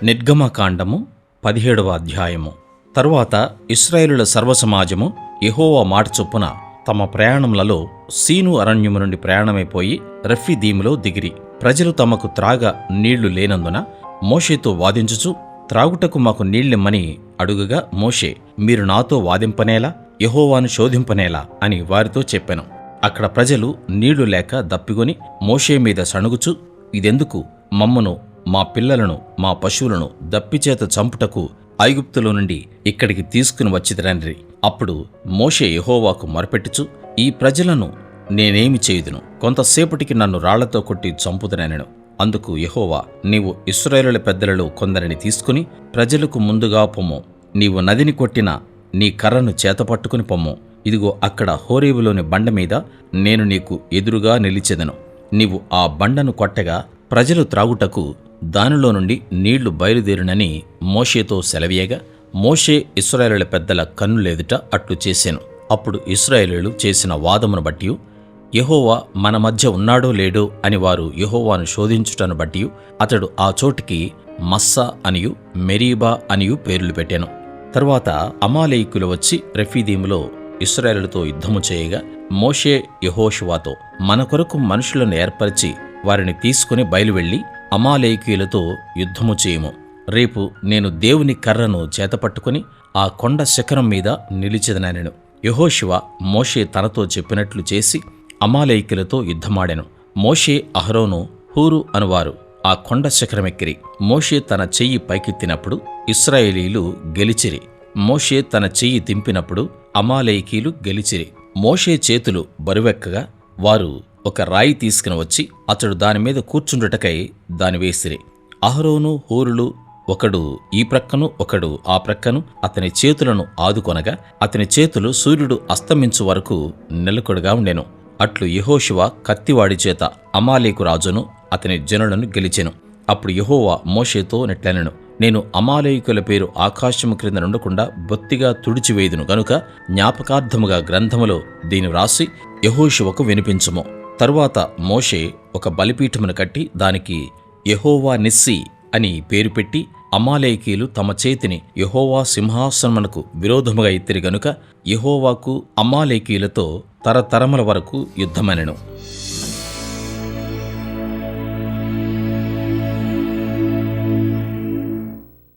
నిర్గమకాండము 17వ అధ్యాయము. తరువాత ఇశ్రాయేలుల సర్వసమాజము యెహోవా మాట చొప్పున తమ ప్రయాణములలో సీను అరణ్యము నుండి ప్రయాణమైపోయి రెఫీదీములో దిగిరి. ప్రజలు తమకు త్రాగ నీళ్లు లేనందున మోషేతో వాదించుచు, త్రాగుటకు మాకు నీళ్ళిమ్మని అడుగగా, మోషే, మీరు నాతో వాదింపనేలా, యెహోవాను శోధింపనేలా అని వారితో చెప్పెను. అక్కడ ప్రజలు నీళ్లు లేక దప్పిగొని మోషే మీద సణుగుచు, ఇదెందుకు? మమ్మను, మా పిల్లలను, మా పశువులను దప్పిచేత చంపుటకు ఐగుప్తులో నుండి ఇక్కడికి తీసుకుని వచ్చిదరనిరి. అప్పుడు మోషే యెహోవాకు మొరపెట్టుచు, ఈ ప్రజలను నేనేమి చేయుదును? కొంతసేపటికి నన్ను రాళ్లతో కొట్టి చంపుదనెనెను. అందుకు యెహోవా, నీవు ఇశ్రాయేలుల పెద్దలలో కొందరిని తీసుకుని ప్రజలకు ముందుగా పొమ్ము. నీవు నదిని కొట్టిన నీ కర్రను చేతపట్టుకుని పొమ్ము. ఇదిగో అక్కడ హోరేబులోని బండ మీద నేను నీకు ఎదురుగా నిలిచెదను. నీవు ఆ బండను కొట్టగా ప్రజలు త్రాగుటకు దానిలో నుండి నీళ్లు బయలుదేరునని మోషేతో సెలవీయగా, మోషే ఇశ్రాయేలుల పెద్దల కన్నులెదుట అట్లు చేసెను. అప్పుడు ఇశ్రాయేలీయులు చేసిన వాదమును బట్టి యెహోవా మన మధ్య ఉన్నాడో లేడో అని వారు యెహోవాను శోధించుటను బట్టి అతడు ఆ చోటికి మస్సా అనియు మెరీబా అనియు పేర్లు పెట్టెను. తరువాత అమాలేకీయులు వచ్చి రెఫీదీములో ఇశ్రాయేలులతో యుద్ధము చేయగా, మోషే యెహోషువతో, మన కొరకు మనుషులను ఏర్పరిచి వారిని తీసుకుని బయలువెళ్లి అమాలేకీయులతో యుద్ధము చేయము. రేపు నేను దేవుని కర్రను చేతపట్టుకుని ఆ కొండ శిఖరం మీద నిలిచెదనెను. యెహోషువ మోషే తనతో చెప్పినట్లు చేసి అమాలేకీయులతో యుద్ధమాడెను. మోషే, అహరోను, హూరు అనువారు ఆ కొండ శిఖరమెక్కిరి. మోషే తన చెయ్యి పైకెత్తినప్పుడు ఇశ్రాయేలీయులు గెలిచిరి. మోషే తన చెయ్యి దింపినప్పుడు అమాలేకీయులు గెలిచిరి. మోషే చేతులు బరువెక్కగా వారు ఒక రాయి తీసుకుని వచ్చి అతడు దానిమీద కూర్చుండుటకై దాని వేసిరి. అహరోను, హూరులు ఒకడు ఈ ప్రక్కను ఒకడు ఆ ప్రక్కను అతని చేతులను ఆదుకొనగా అతని చేతులు సూర్యుడు అస్తమించు వరకు నిలకడగా ఉండెను. అట్లు యెహోషువ కత్తివాడి చేత అమాలేకు రాజును అతని జనులను గెలిచెను. అప్పుడు యెహోవా మోషేతో నెట్లనెను, నేను అమాలేకుల పేరు ఆకాశము క్రింద నుండకుండా బొత్తిగా తుడిచివేయుదును గనుక జ్ఞాపకార్థముగా గ్రంథములో దీని వ్రాసి యెహోషువకు వినిపించుము. తరువాత మోషే ఒక బలిపీఠమును కట్టి దానికి యెహోవా నిస్సి అని పేరు పెట్టి, అమాలేకీయులు తమ చేతిని యెహోవా సింహాసనమునకు విరోధముగా ఎత్తిరి గనుక యెహోవాకు అమాలేకీయులతో తరతరముల వరకు యుద్ధమనెను.